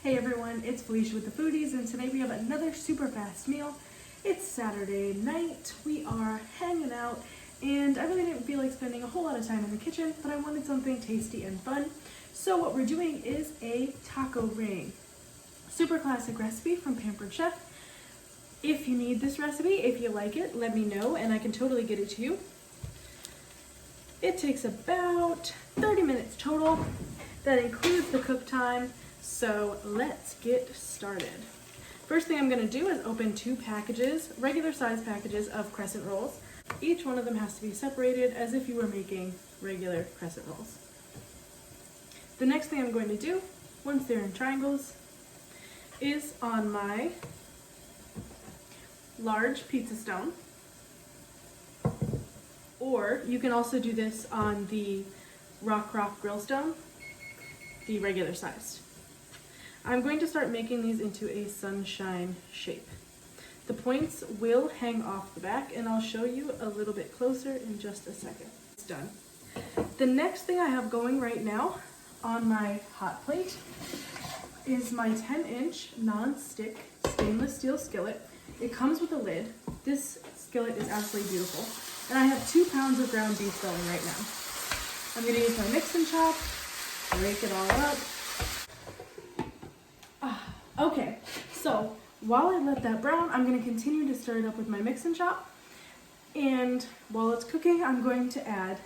Hey everyone, it's Felicia with the Foodies, and today we have another super fast meal. It's Saturday night, we are hanging out, and I really didn't feel like spending a whole lot of time in the kitchen, but I wanted something tasty and fun. So what we're doing is a taco ring. Super classic recipe from Pampered Chef. If you need this recipe, if you like it, let me know and I can totally get it to you. It takes about 30 minutes total. That includes the cook time. So let's get started. First thing I'm going to do is open 2 packages, regular size packages of crescent rolls. Each one of them has to be separated as if you were making regular crescent rolls. The next thing I'm going to do, once they're in triangles, is on my large pizza stone, or you can also do this on the Rockcroft grill stone, the regular sized. I'm going to start making these into a sunshine shape. The points will hang off the back and I'll show you a little bit closer in just a second. It's done. The next thing I have going right now on my hot plate is my 10-inch non-stick stainless steel skillet. It comes with a lid. This skillet is absolutely beautiful. And I have 2 pounds of ground beef going right now. I'm going to use my mix and chop, break it all up. Okay, so while I let that brown, I'm going to continue to stir it up with my mix and chop. And while it's cooking, I'm going to add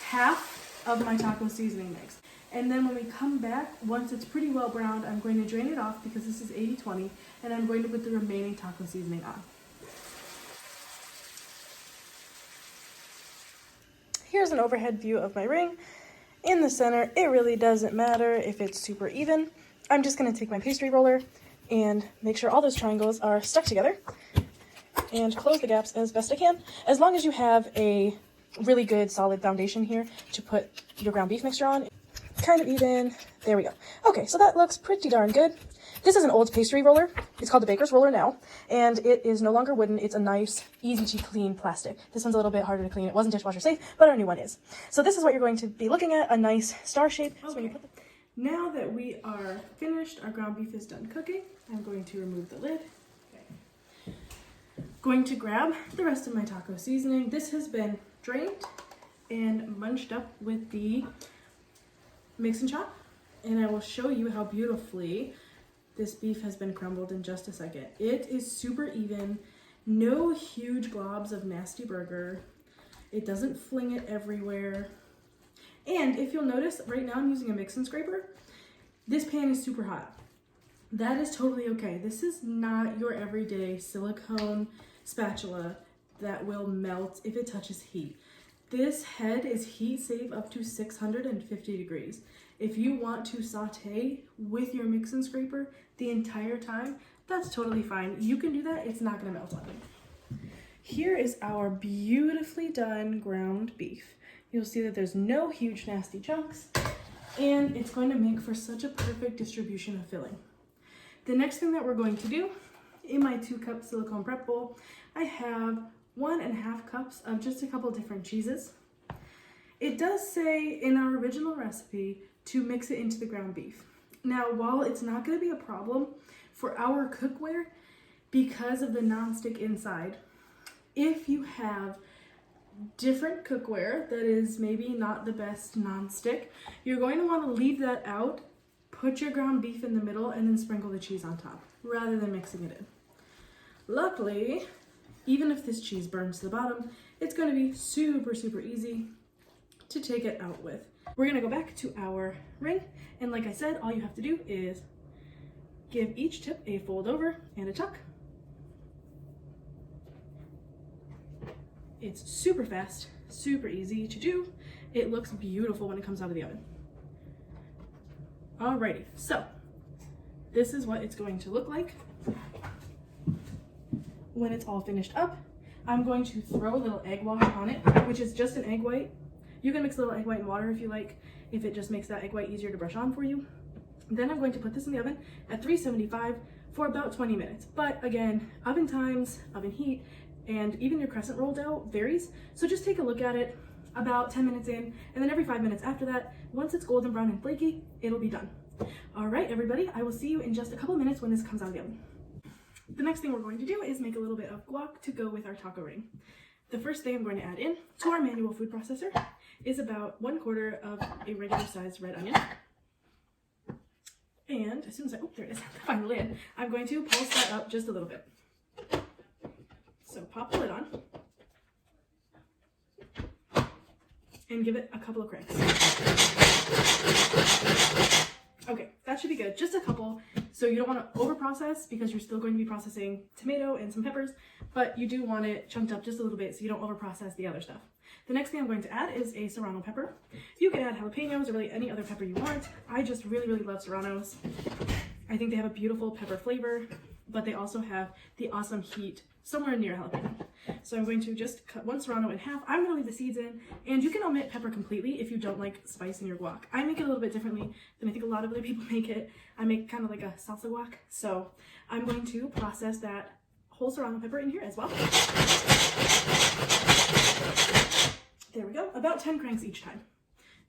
half of my taco seasoning mix. And then when we come back, once it's pretty well browned, I'm going to drain it off because this is 80-20, and I'm going to put the remaining taco seasoning on. Here's an overhead view of my ring. In the center, it really doesn't matter if it's super even. I'm just going to take my pastry roller and make sure all those triangles are stuck together and close the gaps as best I can. As long as you have a really good solid foundation here to put your ground beef mixture on. Kind of even. There we go. Okay, so that looks pretty darn good. This is an old pastry roller. It's called the Baker's Roller now, and it is no longer wooden. It's a nice, easy to clean plastic. This one's a little bit harder to clean. It wasn't dishwasher safe, but our new one is. So this is what you're going to be looking at, a nice star shape. Okay. So when you put now that we are finished, our ground beef is done cooking, I'm going to remove the lid. Okay. Going to grab the rest of my taco seasoning. This has been drained and munched up with the mix and chop, and I will show you how beautifully this beef has been crumbled in just a second. It is super even, no huge globs of nasty burger. It doesn't fling it everywhere. And if you'll notice, right now I'm using a mix and scraper. This pan is super hot. That is totally okay. This is not your everyday silicone spatula that will melt if it touches heat. This head is heat safe up to 650 degrees. If you want to saute with your mix and scraper the entire time, that's totally fine. You can do that, it's not gonna melt on you. Here is our beautifully done ground beef. You'll see that there's no huge nasty chunks, and it's going to make for such a perfect distribution of filling. The next thing that we're going to do, in my 2-cup silicone prep bowl, I have 1.5 cups of just a couple different cheeses. It does say in our original recipe to mix it into the ground beef. Now, while it's not going to be a problem for our cookware because of the non-stick inside, if you have different cookware that is maybe not the best non-stick, you're going to want to leave that out, put your ground beef in the middle, and then sprinkle the cheese on top rather than mixing it in. Luckily, even if this cheese burns to the bottom, it's going to be super easy to take it out with. We're going to go back to our ring, and like I said, all you have to do is give each tip a fold over and a tuck. It's super fast, super easy to do. It looks beautiful when it comes out of the oven. Alrighty, so this is what it's going to look like when it's all finished up. I'm going to throw a little egg wash on it, which is just an egg white. You can mix a little egg white in water if you like, if it just makes that egg white easier to brush on for you. Then I'm going to put this in the oven at 375 for about 20 minutes. But again, oven times, oven heat, and even your crescent roll dough varies. So just take a look at it about 10 minutes in, and then every 5 minutes after that, once it's golden brown and flaky, it'll be done. All right, everybody, I will see you in just a couple minutes when this comes out of the oven. The next thing we're going to do is make a little bit of guac to go with our taco ring. The first thing I'm going to add in to our manual food processor is about 1/4 of a regular sized red onion. And as soon as there it is, find the lid, I'm going to pulse that up just a little bit. So pop the lid on and give it a couple of cranks. Okay, that should be good. Just a couple. So you don't want to over process because you're still going to be processing tomato and some peppers, but you do want it chunked up just a little bit so you don't over process the other stuff. The next thing I'm going to add is a serrano pepper. You can add jalapenos or really any other pepper you want. I just really, really love serranos. I think they have a beautiful pepper flavor, but they also have the awesome heat somewhere near jalapeno. So I'm going to just cut one serrano in half. I'm going to leave the seeds in, and you can omit pepper completely if you don't like spice in your guac. I make it a little bit differently than I think a lot of other people make it. I make kind of like a salsa guac. So I'm going to process that whole serrano pepper in here as well. There we go, about 10 cranks each time.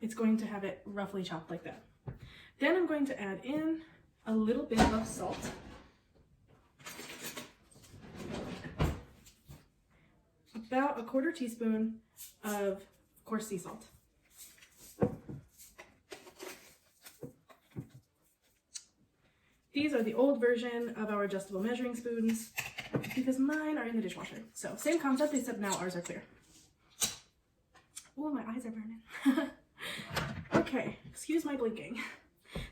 It's going to have it roughly chopped like that. Then I'm going to add in a little bit of salt. About 1/4 teaspoon of coarse sea salt. These are the old version of our adjustable measuring spoons because mine are in the dishwasher. So same concept, except now ours are clear. Oh, my eyes are burning. Okay, excuse my blinking.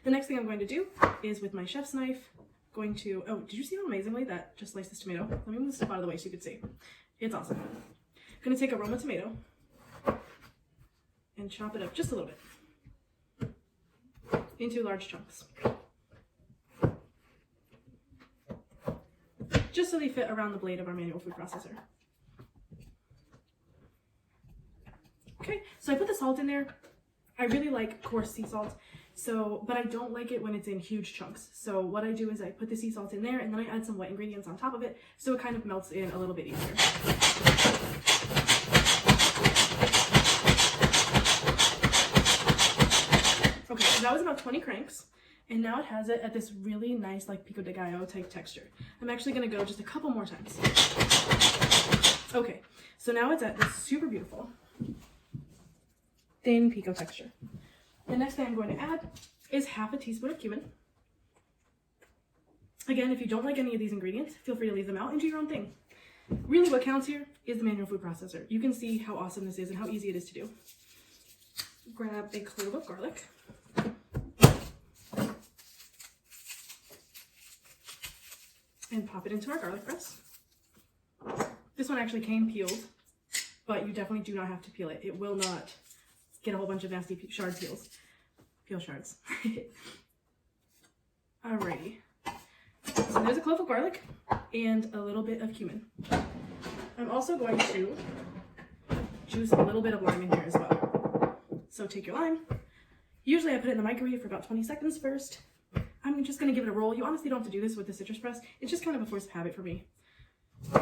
The next thing I'm going to do is with my chef's knife, oh, did you see how amazingly that just sliced this tomato? Let me move this stuff out of the way so you can see. It's awesome. I'm gonna take a Roma tomato and chop it up just a little bit into large chunks. Just so they fit around the blade of our manual food processor. Okay, so I put the salt in there. I really like coarse sea salt, but I don't like it when it's in huge chunks. So what I do is I put the sea salt in there and then I add some wet ingredients on top of it so it kind of melts in a little bit easier. Okay, so that was about 20 cranks. And now it has it at this really nice, like pico de gallo type texture. I'm actually gonna go just a couple more times. Okay, so now it's at this super beautiful thin pico texture. The next thing I'm going to add is 1/2 teaspoon of cumin. Again, if you don't like any of these ingredients, feel free to leave them out and do your own thing. Really what counts here is the manual food processor. You can see how awesome this is and how easy it is to do. Grab a clove of garlic. And pop it into our garlic press. This one actually came peeled, but you definitely do not have to peel it. It will not get a whole bunch of nasty peel shards. Alrighty. So there's a clove of garlic and a little bit of cumin. I'm also going to juice a little bit of lime in here as well. So take your lime. Usually I put it in the microwave for about 20 seconds first. I'm just going to give it a roll. You honestly don't have to do this with the citrus press. It's just kind of a force of habit for me.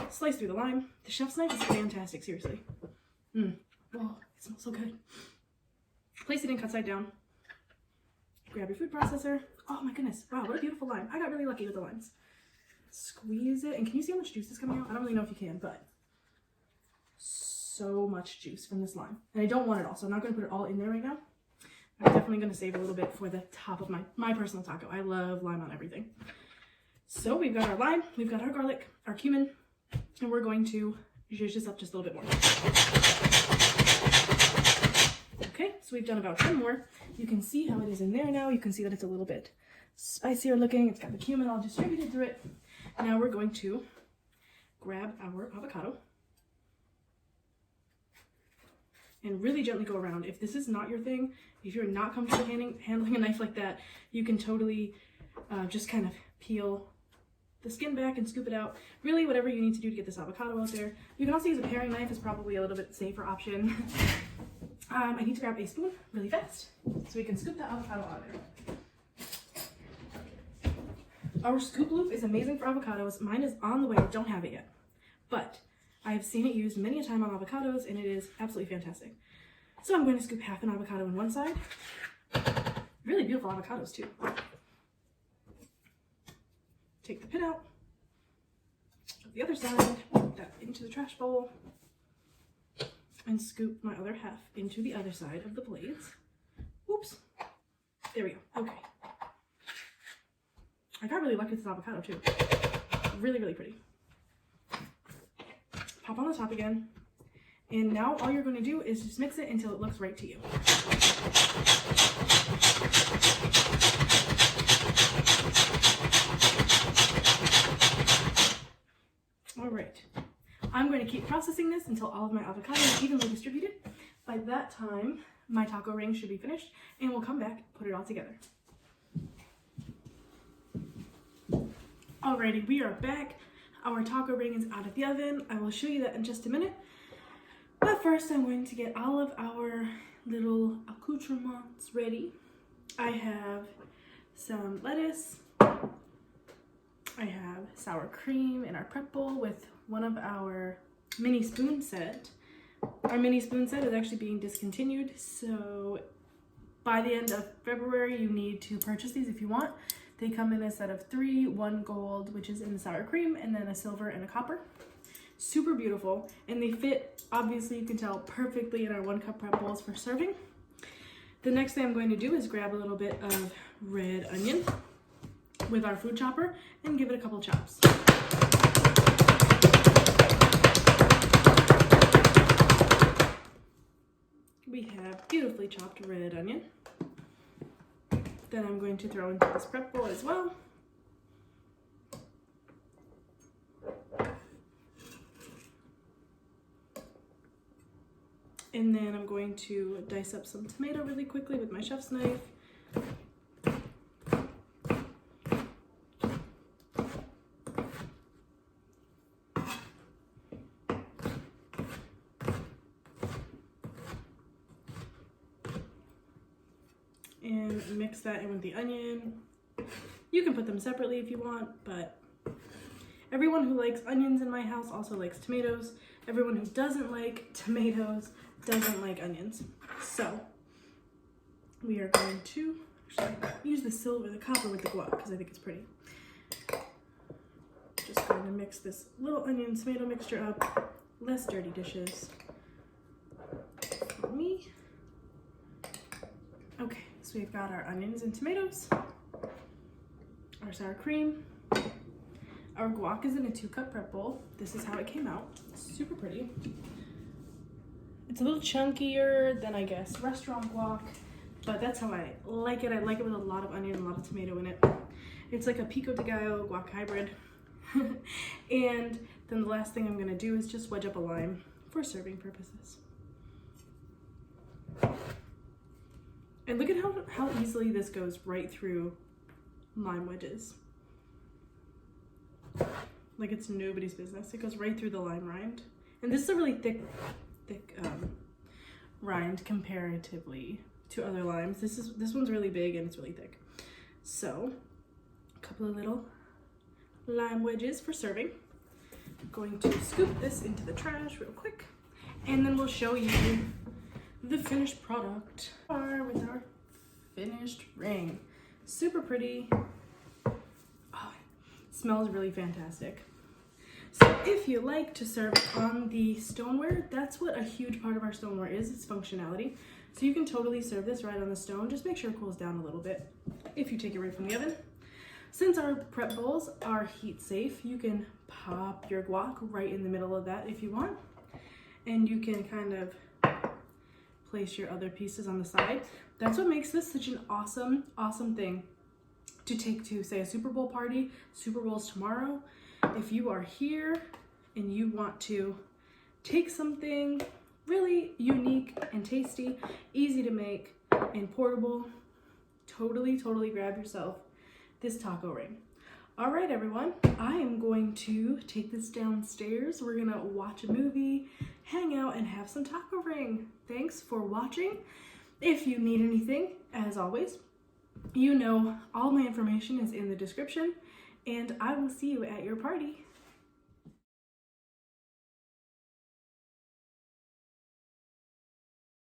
Slice through the lime. The chef's knife is fantastic, seriously. Oh, it smells so good. Place it in cut side down. Grab your food processor. Oh my goodness. Wow, what a beautiful lime. I got really lucky with the limes. Squeeze it. And can you see how much juice is coming out? I don't really know if you can, but so much juice from this lime. And I don't want it all, so I'm not going to put it all in there right now. I'm definitely going to save a little bit for the top of my personal taco. I love lime on everything. So we've got our lime, we've got our garlic, our cumin, and we're going to zhuzh this up just a little bit more. Okay, so we've done about 10 more. You can see how it is in there now. You can see that it's a little bit spicier looking. It's got the cumin all distributed through it. Now we're going to grab our avocado and really gently go around. If this is not your thing, if you're not comfortable handling a knife like that, you can totally just kind of peel the skin back and scoop it out. Really, whatever you need to do to get this avocado out there. You can also use a paring knife. It's probably a little bit safer option. I need to grab a spoon really fast so we can scoop the avocado out of there. Our scoop loop is amazing for avocados. Mine is on the way. I don't have it yet, but I have seen it used many a time on avocados, and it is absolutely fantastic. So I'm going to scoop half an avocado on one side. Really beautiful avocados too. take the pin out of the other side, put that into the trash bowl, and scoop my other half into the other side of the blades. Oops. There we go. Okay. I got really lucky with this avocado too. Really, really pretty. Pop on the top again. And now all you're going to do is just mix it until it looks right to you. All right. I'm going to keep processing this until all of my avocado is evenly distributed. By that time, my taco ring should be finished, and we'll come back and put it all together. Alrighty, we are back. Our taco ring is out of the oven. I will show you that in just a minute. But first, I'm going to get all of our little accoutrements ready. I have some lettuce. I have sour cream in our prep bowl with one of our mini spoon set. Our mini spoon set is actually being discontinued, so by the end of February, you need to purchase these if you want. They come in a set of 3, 1 gold, which is in the sour cream, and then a silver and a copper. Super beautiful, and they fit, obviously you can tell, perfectly in our 1 cup prep bowls for serving. The next thing I'm going to do is grab a little bit of red onion with our food chopper and give it a couple chops. We have beautifully chopped red onion. Then I'm going to throw into this prep bowl as well. And then I'm going to dice up some tomato really quickly with my chef's knife. And mix that in with the onion. You can put them separately if you want, but everyone who likes onions in my house also likes tomatoes. Everyone who doesn't like tomatoes doesn't like onions. So we are going to use the silver, the copper with the guac because I think it's pretty. Just going to mix this little onion tomato mixture up. Less dirty dishes for me. Okay, so we've got our onions and tomatoes, our sour cream. Our guac is in a 2 cup prep bowl. This is how it came out. Super pretty. It's a little chunkier than, I guess, restaurant guac, but that's how I like it. I like it with a lot of onion and a lot of tomato in it. It's like a pico de gallo guac hybrid. And then the last thing I'm gonna do is just wedge up a lime for serving purposes. And look at how easily this goes right through lime wedges. Like it's nobody's business. It goes right through the lime rind. And this is a really thick rind comparatively to other limes. This one's really big and it's really thick. So a couple of little lime wedges for serving. I'm going to scoop this into the trash real quick, and then we'll show you the finished product with our finished ring. Super pretty. Oh, it smells really fantastic. So if you like to serve on the stoneware, that's what a huge part of our stoneware is, it's functionality. So you can totally serve this right on the stone. Just make sure it cools down a little bit if you take it right from the oven. Since our prep bowls are heat safe, you can pop your guac right in the middle of that if you want. And you can kind of place your other pieces on the side. That's what makes this such an awesome, awesome thing to take to, say, a Super Bowl party. Super Bowl's tomorrow. If you are here and you want to take something really unique and tasty, easy to make, and portable, totally grab yourself this taco ring. All right, everyone, I am going to take this downstairs. We're gonna watch a movie, hang out, and have some taco ring. Thanks for watching. If you need anything, as always, you know all my information is in the description, and I will see you at your party.